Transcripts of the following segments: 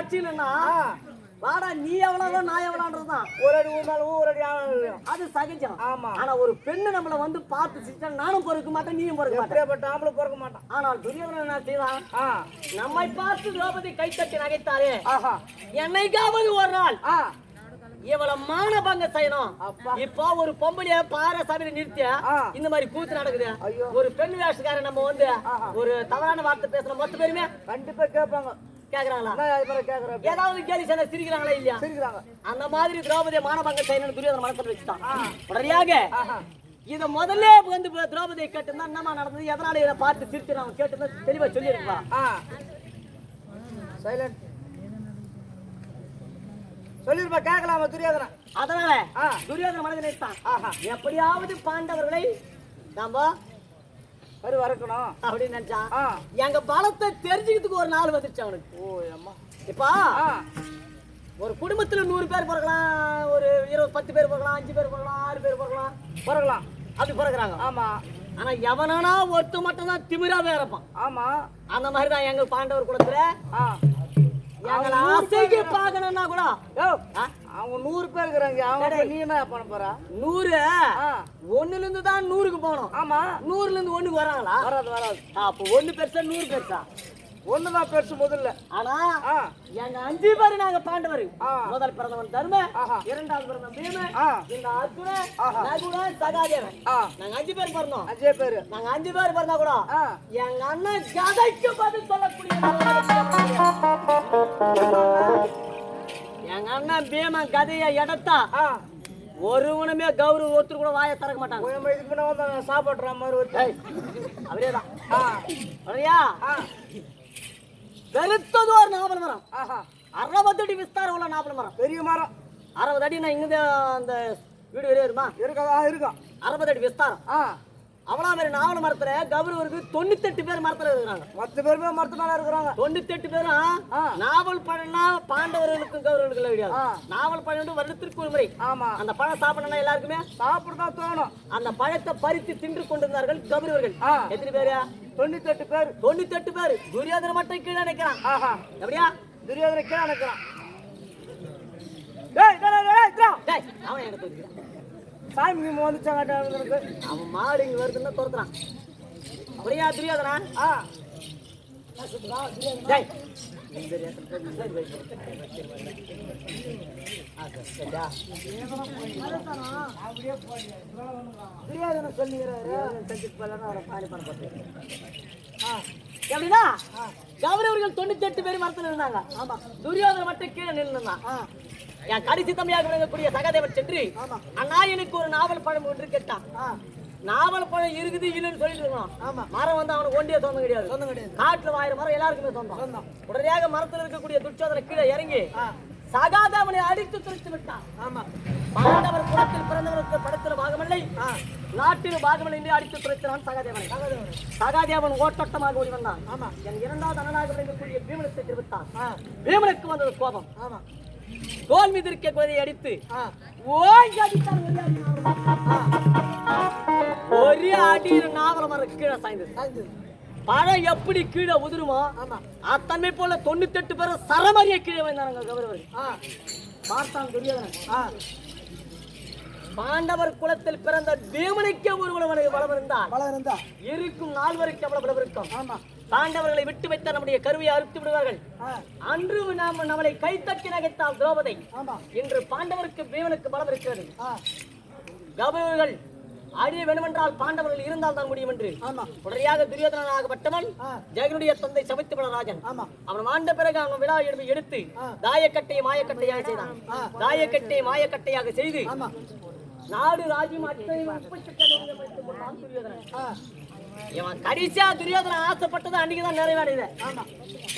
ஆட்சியிலன்னா வாடா நீ எவ்வளவு நான் எவ்வளவுன்றதுதான் ஒரு அடி ஊந்தாலும் ஒரு அடி அது சகஜம். ஆமா. ஆனா ஒரு பெண்ணு நம்மள வந்து பார்த்து சிரிச்சா நானும் பொறுக்க மாட்டேன் நீயும் பொறுக்க மாட்டேன். எப்படிப்பட்ட ஆம்பளை பொறுக்க மாட்டான். ஆனால் துரியோதனன் என்ன செய்வான்? நம்மை பார்த்து திரௌபதி கைத்தட்டி நகைத்தாரே, என்னைக்காவது ஒரு நாள் இவ்வளவு மானபங்க செய்யணும். இப்போ ஒரு பொம்பளைய பாறை சபையில நிறுத்திய இந்த மாதிரி கூத்து நடக்குது. ஒரு பெண் வேஷக்காரன் நம்ம வந்து ஒரு தவறான வார்த்தை பேசணும் மொத்த பேருமே கண்டிப்பா கேட்பாங்க. கேக்குறாங்களா? ஏதாவது கேலி சொன்ன சிரிக்கிறாங்களா இல்லையா? சிரிக்கிறாங்க. அந்த மாதிரி திரௌபதியை மானபங்க செய்யணும்னு துரியோதனன் மனசுல வச்சுட்டான். உடனடியாக இத முதல்ல வந்து திரௌபதியை கேட்டிருந்தா என்னமா நடந்தது, எதனால இதை பார்த்து சிரிச்சு கேட்டிருந்தா தெளிவா சொல்லிருப்பா. சைலண்ட் சொல்லிருப்பா, கேட்கலாமா துரியோதனன்? அதனால துரியோதனன் மனதில் நினைத்தான், எப்படியாவது பாண்டவர்களை நாம வரக்கணும் அப்படின்னு நினைச்சான். எங்க பலத்தை தெரிஞ்சுக்கிறதுக்கு ஒரு நாள் வந்துருச்சு அவனுக்கு. இப்ப ஒரு குடும்பத்துல 100 பேர் பிறக்கலாம், ஒரு 10 பேர் பிறக்கலாம், 5 பேர் பிறக்கலாம், 6 பேர் பிறக்கலாம், அப்படி பிறகுறாங்க. ஆமா. ஆனா எவனானா ஒருத்த மட்டும் தான் திமிராவே இருப்பான். ஆமா. அந்த மாதிரிதான் எங்க பாண்டவர் குலத்துல எங்களை ஆசைக்கு பாக்கணும்னா கூட அவங்க 100 பேர் இருக்கிறாங்க. அவங்க நீ என்ன பண்ண போற? 100 1ல இருந்து தான் 100க்கு போகணும். ஆமா. 100ல இருந்து 1க்கு வராங்களா? வராது. அப்ப 1 பெருசா 100 பெருசா? 1 தான் பெருசு முதல்ல. ஆனா எங்க 5 பேரு நாங்க பாண்டவர். முதல் பிறந்தவன் தர்ம, இரண்டாவது பிறந்தவன் பீம, இந்த அர்ஜுன, நகுல, சகாதேவன். நாங்க 5 பேர் பிறந்தோம். 5 பேர். நாங்க 5 பேர் பிறந்தா கூட எங்க அண்ணன் கதைக்கு பதில் சொல்லக்கூடிய எங்க அண்ணன் பீம கதைய எடுத்தா ஒருவனுமே கௌரவ ஒருத்தர் கூட வாயை திறக்க மாட்டாங்க. சாப்பிடுற மாதிரி அப்படியேதான். பெருத்தது ஒரு நாவல் மரம், 60 அடி விஸ்தாரம் உள்ள நாவல் மரம், பெரிய மரம். 60 அடி நான் இங்க அந்த வீடு வெளியே வருமா? இருக்கும். 60 அடி விஸ்தாரம். அவ்வளவு மாதிரி நாவல் மரத்துல கௌரவருக்கு 98 பேர் மரத்துல இருக்கிறாங்க. 10 பேருமே மரத்துல இருக்கிறாங்க. 98 பேரும் நாவல் பழம்னா பாண்டவர்களுக்கும் கௌரவர்களுக்கும் கிடையாது. நாவல் பழம் வருடத்திற்கு ஒரு முறை. ஆமா. அந்த பழம் சாப்பிடணும்னா எல்லாருக்குமே சாப்பிடதான் தோணும். அந்த பழத்தை பறித்து தின்று கொண்டிருந்தார்கள் கௌரவர்கள். எத்தனை பேரு? 98 பேர். 98 பேர். துரியோதன மட்டும் கீழே நினைக்கிறான். எப்படியா? துரியோதன கீழே நினைக்கிறான். அவன் எனக்கு தெரியும் சாமி வந்துச்சாங்க. அவன் மாடு இங்க வருதுன்னா துரத்துறான். அப்படியா துரியோதனா? துரியோதன சொல்லுகிறாரு எப்படின்னா கௌரவர்கள் 98 பேர் மரத்தில் இருந்தாங்க. ஆமா. துரியோதன மட்டும் கீழே நின்றுதான். என் கடைசி தம்பியாக விளங்கக்கூடிய சகாதேவன் சென்று அண்ணா எனக்கு ஒரு நாவல் பழம் ஒன்று கேட்டான். நாவல் பழம் இருக்குது இல்லைன்னு சொல்லிட்டு இருக்கோம். மரம் வந்து அவனுக்கு ஒண்டியே சொந்தம் கிடையாது. காட்டுல 1000 மரம் எல்லாருக்குமே சொந்தம். உடனடியாக மரத்தில் இருக்கக்கூடிய துரியோதன கீழே இறங்கி சகாதேவனை அடித்து துரைத்து விட்டான். பாண்டவர் குலத்தில் பிறந்தவருக்கு படத்தில் பாகமில்லை, நாட்டில் பாகமில்லை என்று அடித்து துரைத்தான் சகாதேவனை. சகாதேவன் ஓட்டோட்டமாக ஓடி வந்தான். என் 2வது அண்ணனாக விளங்கக்கூடிய பீமனுக்கு தெரிவித்தான். பீமனுக்கு வந்தது கோபம். தோல் மீது இருக்க குதிரையை அடித்து ஒரே அடியில் நாவல மரம் கீழே சாய்ந்தது. பழம் எப்படி கீழே உதிருமோ அத்தன்மை போல 98 பேரும் சரமரியா கீழே வந்தாங்க கௌரவர்கள். பார்த்தான் துரியோதனன். பாண்டவர் குலத்தில் பிறந்த பீமனுக்கே ஒரு பலம் இருந்தால் இருக்கும் 4 வரைக்கும் எவ்வளவு பலம் இருக்கும். பாண்டவர்களை விட்டு வைத்த நம்முடைய கருவியை அறுத்து விடுவார்கள். அன்று நாம் நம்மளை கைத்தட்டி நகைத்தால் திரௌபதி. இன்று பாண்டவருக்கு பீமனுக்கு பலம் இருக்கிறது. கௌரவர்கள் அழிய வேண்டுமென்றால் பாண்டவர்கள் இருந்தால் தான் முடியும் என்று உடனடியாக துரியோதனாகப்பட்டவன் ஜெகனுடைய தந்தை சவித்திரராஜன் அவன் ஆண்ட பிறகு அவன் விழா எடுத்து தாயக்கட்டையை மாயக்கட்டையாக செய்தான். தாயக்கட்டையை மாயக்கட்டையாக செய்து நாடு ராஜ்யம் இவன் கடைசியா துரியோதனன் ஆசைப்பட்டது அன்னைக்குதான் நிறைவேறியது.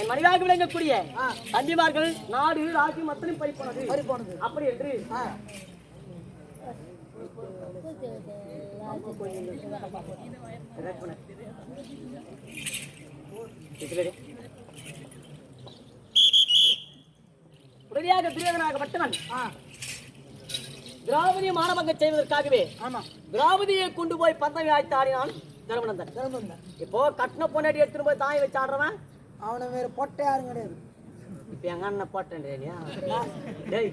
என் மனிதாக விளங்கக்கூடிய தம்பிமார்கள் நாடு ராஜ்யம் அத்தனை பறிப்போனது அப்படி என்று உடனடியாக துரியோதனாகப்பட்டவன் திரௌபதியை மானபங்க செய்வதற்காகவே திரௌபதியை கொண்டு போய் பந்தவி ஆய்த்து ஆடினான் தர்மநந்தன். இப்போ கட்டின பொண்டாட்டி எடுத்துட்டு போய் தாயை வச்சு ஆடுறவன் அவனை வேற பொட்டை யாரும் கிடையாது. இப்ப எங்க அண்ணன் போட்டேன் டேய்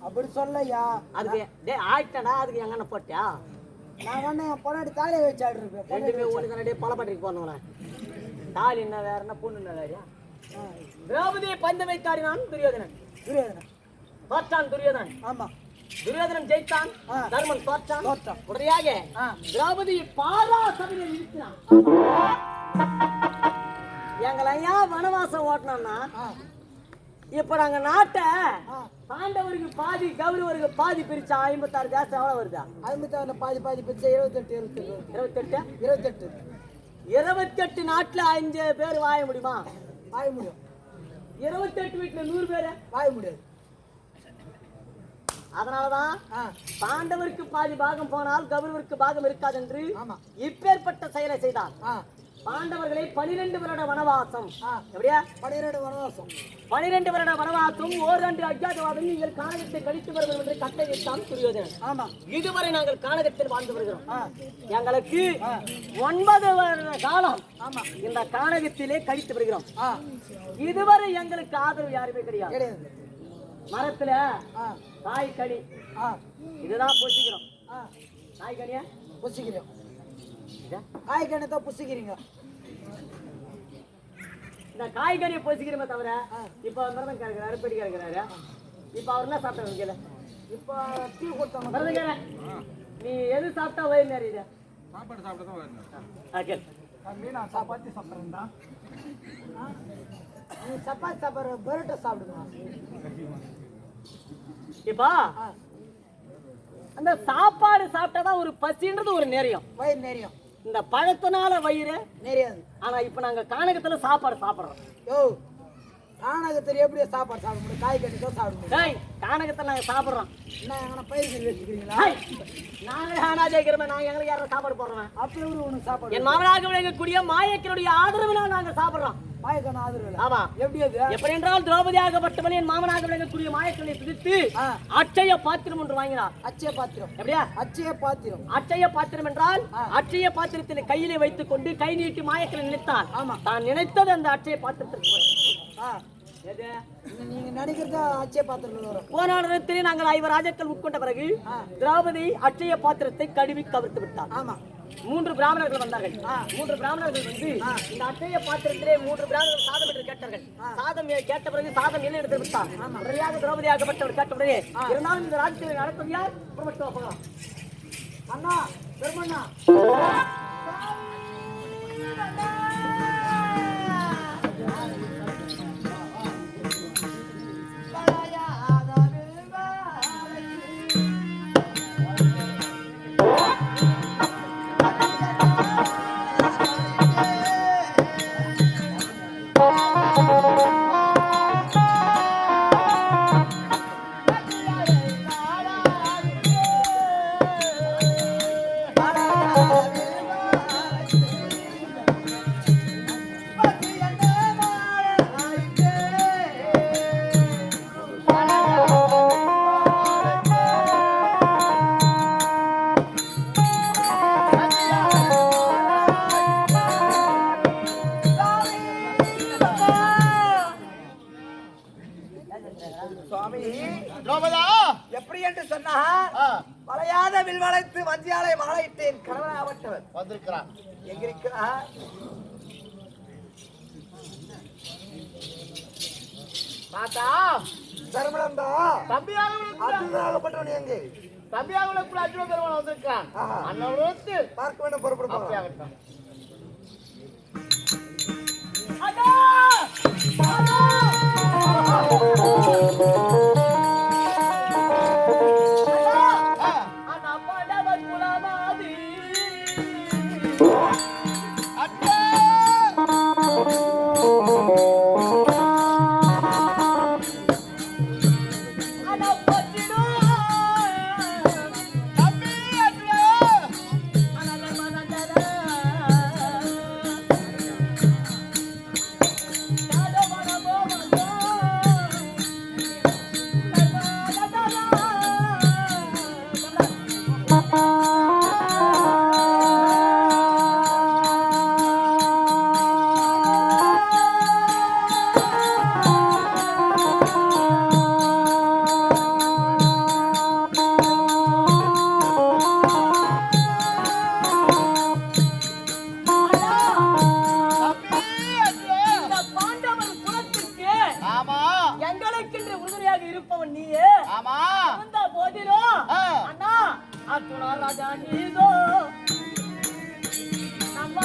அப்படி சொல்லையா அதுக்கு டேய் ஆயிட்டடா அதுக்கு எங்க அண்ணன் போட்டியா நான் வந்து என் பொண்ணாடி தாலியை வச்சு ஆடுறேன் ரெண்டுமே ஒண்ணு தானே பழப்பட்டிக்கு போனவன தாலி என்ன வேற என்ன பொண்ணு என்ன வேறையா திரௌபதியை பந்தமைக்காரினான் துரியோதனன் தோற்றான் துரியோதனன் ஆமா துரியோதனன் ஜெயித்தான் தர்மன் தோற்றான் உடனடியாக திரௌபதியை பாரா சபையில் நிறுத்தினான் எங்களை ஐயா வனவாசம் ஓட்டினோம்னா இப்ப நாங்க நாட்டை பாண்டவருக்கு பாதி கௌரவருக்கு பாதி பிரிச்சா 56 தேசம் எவ்வளவு வருதா 56 பாதி பிரிச்சா 28 நாட்டுல 5 பேர் வாய முடியுமா வாய முடியும் 28 வீட்டுல 100 பேரு வாய முடியாது அதனாலதான் பாண்டவருக்கு பாதி பாகம் போனால் கௌரவருக்கு பாகம் இருக்காது என்று இப்பேற்பட்ட செயலை செய்தார் பாண்டவர்களை 12 வருட வனவாசம் எப்படியா 12 வனவாசம் 12 வருட வனவாசம் ஓராண்டு அஜாதவாதம் நீங்கள் கானகத்தை கழித்து வருவது என்று கட்டளையிட்டான் துரியோதனன். ஆமா இதுவரை நாங்கள் கானகத்தில் வாழ்ந்து வருகிறோம். எங்களுக்கு 9 வருட காலம் இந்த கானகத்திலே கழித்து வருகிறோம். இதுவரை எங்களுக்கு ஆதரவு யாருமே கிடையாது. மரத்துல காய்கனி இதுதான் பொசிக்கிறோம். காய்கனியா பொசிக்கிறோம். காய்கனி தான் புசிக்கிறீங்க. இந்த காய்கனியை பொசிக்கிறோமே தவிர இப்ப மிருதம் கேட்கிறாரு பெடி கேட்கிறாரு. இப்ப அவர் என்ன சாப்பிட்டாரு? இப்ப டீ கொடுத்தாங்க. மிருதம் நீ எது சாப்பிட்டா வயிறு நிறைய சாப்பாடு சாப்பிட்டா வயிறு தம்பி நான் சப்பாத்தி சாப்பிட்றேன்டா. நீ சப்பாத்தி சாப்பிட்ற பரோட்டா சாப்பிடுங்க. இப்பா அந்த சாப்பாடு சாப்பிட்டாதான் ஒரு பசின்றது ஒரு நேரியம். வயிறு நேரியம். இந்த பழத்தினால வயிறு நேரியாது. ஆனா இப்ப நாங்க கானகத்துல சாப்பாடு சாப்பிடுறோம். யோ கானகத்துல எப்படியா சாப்பாடு சாப்பிட முடியும்? காய்கறி தான் சாப்பிட முடியும். கானகத்துல நாங்க சாப்பிடுறோம். என்ன எங்கன்னா பயிர்கள் வச்சுக்கிறீங்களா? நாங்க ஆனா ஜெயிக்கிறோம். நாங்க எங்களுக்கு யாரும் சாப்பாடு போடுறோம். அப்படி ஒன்று சாப்பாடு என் மாமனாக விளங்கக்கூடிய மாயக்கனுடைய ஆதரவுல நாங்க சாப்பிடுறோம். மாயக்கன் ஆதரவு. ஆமா எப்படி அது? எப்படி என்றால் திரௌபதியாகப்பட்டவன் என் மாமனாக விளங்கக்கூடிய மாயக்கனை பிடித்து அட்சய பாத்திரம் ஒன்று வாங்கினார். அச்சய பாத்திரம். எப்படியா? அச்சய பாத்திரம். அட்சய பாத்திரம் என்றால் அட்சய பாத்திரத்தினை கையிலே வைத்துக் கொண்டு கை நீட்டி மாயக்கனை நினைத்தான். ஆமா தான் நினைத்தது அந்த அட்சய பாத்திரத்திற்கு நீங்க நினைக்கிறதா அச்சய பாத்திரம் வரும். போன இடத்திலே நாங்கள் 5 ராஜாக்கள் உட்கொண்ட பிறகு திரௌபதி அட்சய பாத்திரத்தை கழுவி கவிழ்த்து விட்டார். ஆமா 3 பிராமணர்கள் வந்தார்கள். 3 பிராமணர்கள் வந்து இந்த அட்சய பாத்திரத்திலே 3 பிராமணர்கள் சாதம் என்று கேட்டார்கள். சாதம் கேட்ட பிறகு சாதம் என்ன எடுத்து விட்டார். உடனடியாக திரௌபதியாகப்பட்டவர் கேட்ட பிறகு இருந்தாலும் இந்த ராஜ்யத்தில் நடப்பது யார்? போகலாம். அண்ணா பெருமண்ணா எப்படி என்று சொன்னார். வளையாத வில் வளைத்து வஞ்சியாலை மலையிட்டேன் கணவனாகப்பட்டவர் வந்திருக்கிறார். எங்கிருக்கிறார்? மாதா தர்மனந்தா தம்பியாகப்பட்டவன் எங்கே? தம்பியாக அர்ஜுன பெருமான் வந்திருக்கான். அண்ணன் பார்க்க வேண்டும். புறப்படும். இருப்பவன் நீயே. ஆமா அந்த போதிலும் அண்ணா அத்துணா ராஜா நீதோ நம்ம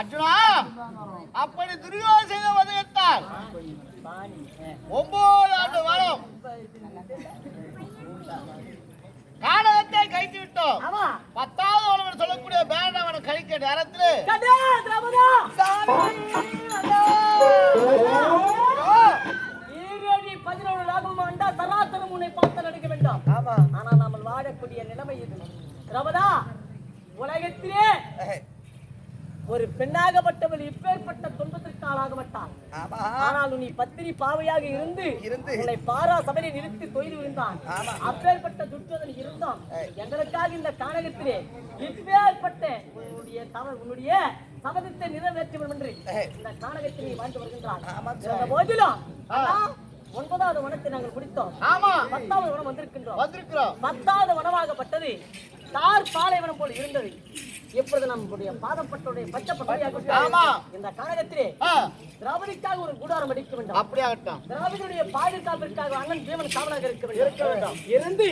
அர்ஜுனா அப்படி துரியோதனன் செய்த வதயத்தால் 9 ஆண்டு காலம் கானகத்தை கைத்து விட்டோம். 10வது ஒருவன் சொல்லக்கூடிய பேரவனை கழிக்க நேரத்தில் ஆனால் நாம் வாழக்கூடிய நிலைமை இது. ரமதா, உலகத்திலே ஒரு பெண்ணாகப்பட்டவள் இப்பேற்பட்ட துன்பத்திற்கு ஆளாக மாட்டாள். ஆனால் நீ பத்திரி பாவையாக இருந்து உன்னை பாரா சபையை நிறுத்தி தொய்து இருந்தான். அப்பேற்பட்ட துர்யோதனன் இருந்தான். எங்களுக்காக இந்த கானகத்திலே இப்பேற்பட்ட உன்னுடைய சபதத்தை நிறைவேற்றும் என்று இந்த கானகத்திலே வாழ்ந்து வருகின்றான். போதிலும் 9வது வனத்தை நாங்கள் முடித்தோம். 10வது வனம் வந்திருக்கின்றோம். 10வது வனமாகப்பட்டது தார் பாலைவனம் போல் இருந்தது. இப்பொழுது நம்முடைய பாதப்பட்டோடைய பச்சைப்பட்டோடைய இந்த கானகத்திலே திரௌபதிக்காக ஒரு கூடாரம் அடிக்க வேண்டும். அப்படியாகட்டும். திரௌபதியுடைய பாதுகாப்பிற்காக அண்ணன் ஜீவன் காவலாக இருக்க வேண்டும். இருந்து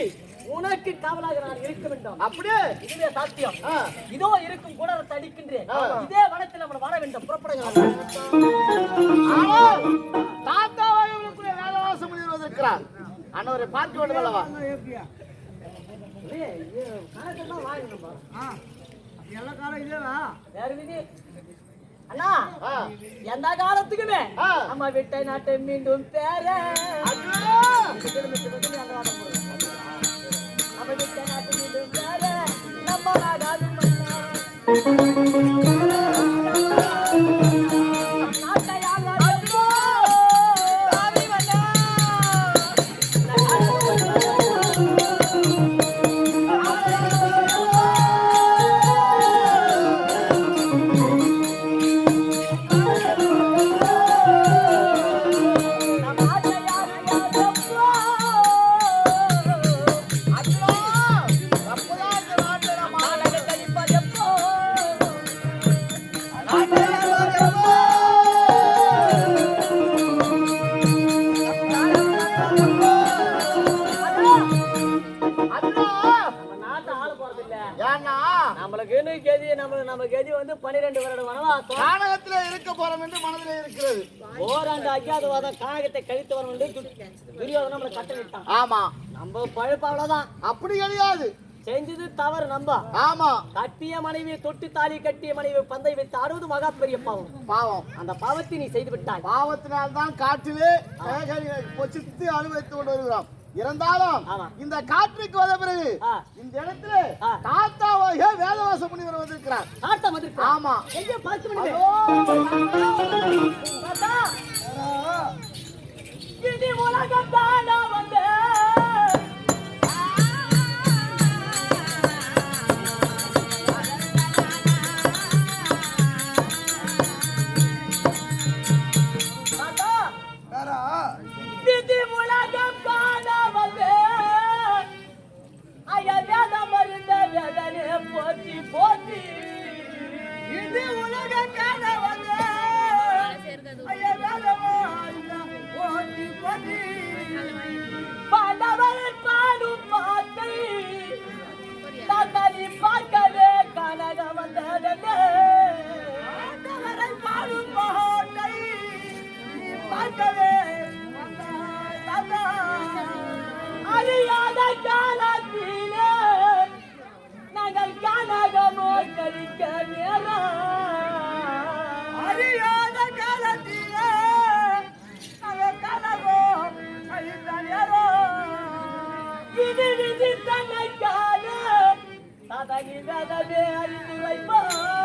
உனக்கு காவலாக நான் இருக்க வேண்டும். அப்படியே இதுவே சாத்தியம். இதோ இருக்கும் கூடாரத்தை அடிக்கின்றேன். இதே வனத்தில் நம்ம வாழ வேண்டும். புறப்படுங்க. தாத்தாவாயுடைய வேதவாசம் இருக்கிறார். அண்ணவரை பார்க்க வேண்டும் அல்லவா? கணக்கெல்லாம் வாங்கணும்பா. எல்லா காலம் இதேவா? வேற விதி அண்ணா, எந்த காலத்துக்குமே நம்ம விட்டை நாட்டை மீண்டும் பேர நம்ம விட்டை நாட்டை மீண்டும் பேர நம்ம நாடாது நம்ம கதி வந்து 12 வருட வனவாசம் கானகத்திலே இருக்க போறோம் என்று மனதிலே இருக்கிறது. ஓராண்டு அஜாதவாதம் கானகத்தை கழித்து வரும் என்று துரியோதனன் நம்மளை கட்டளையிட்டான். ஆமா, நம்ம பழுப்பு அவ்வளவுதான். அப்படி கிடையாது. செஞ்சது தவறு. நம்ம ஆமா, கட்டிய மனைவி தொட்டு தாலி கட்டிய மனைவி பந்தை வைத்து ஆடுவது மகா பெரிய பாவம். அந்த பாவத்தை நீ செய்து விட்டாய். பாவத்தினால்தான் காற்றிலே பொச்சித்து அனுபவித்துக் கொண்டு வருகிறோம். இருந்தாலும் இந்த காற்றுக்கு வந்த பிறகு இந்த இடத்துல தாத்தாவாக வேதவாச முனிவர் வந்திருக்கிறார். தாத்தா வந்திருக்கிறார். ஆமா, எங்க பார்த்து முடியுது? இது உலகம் தானா வந்து நாங்கள் காணாகமோ கழிக்க நேரம் அறியாத காலத்திலே நாங்கள் காணாகோ கழித்த நேரம் இது தன்னை காண ததகி ததவே அறிந்து வைப்போம்.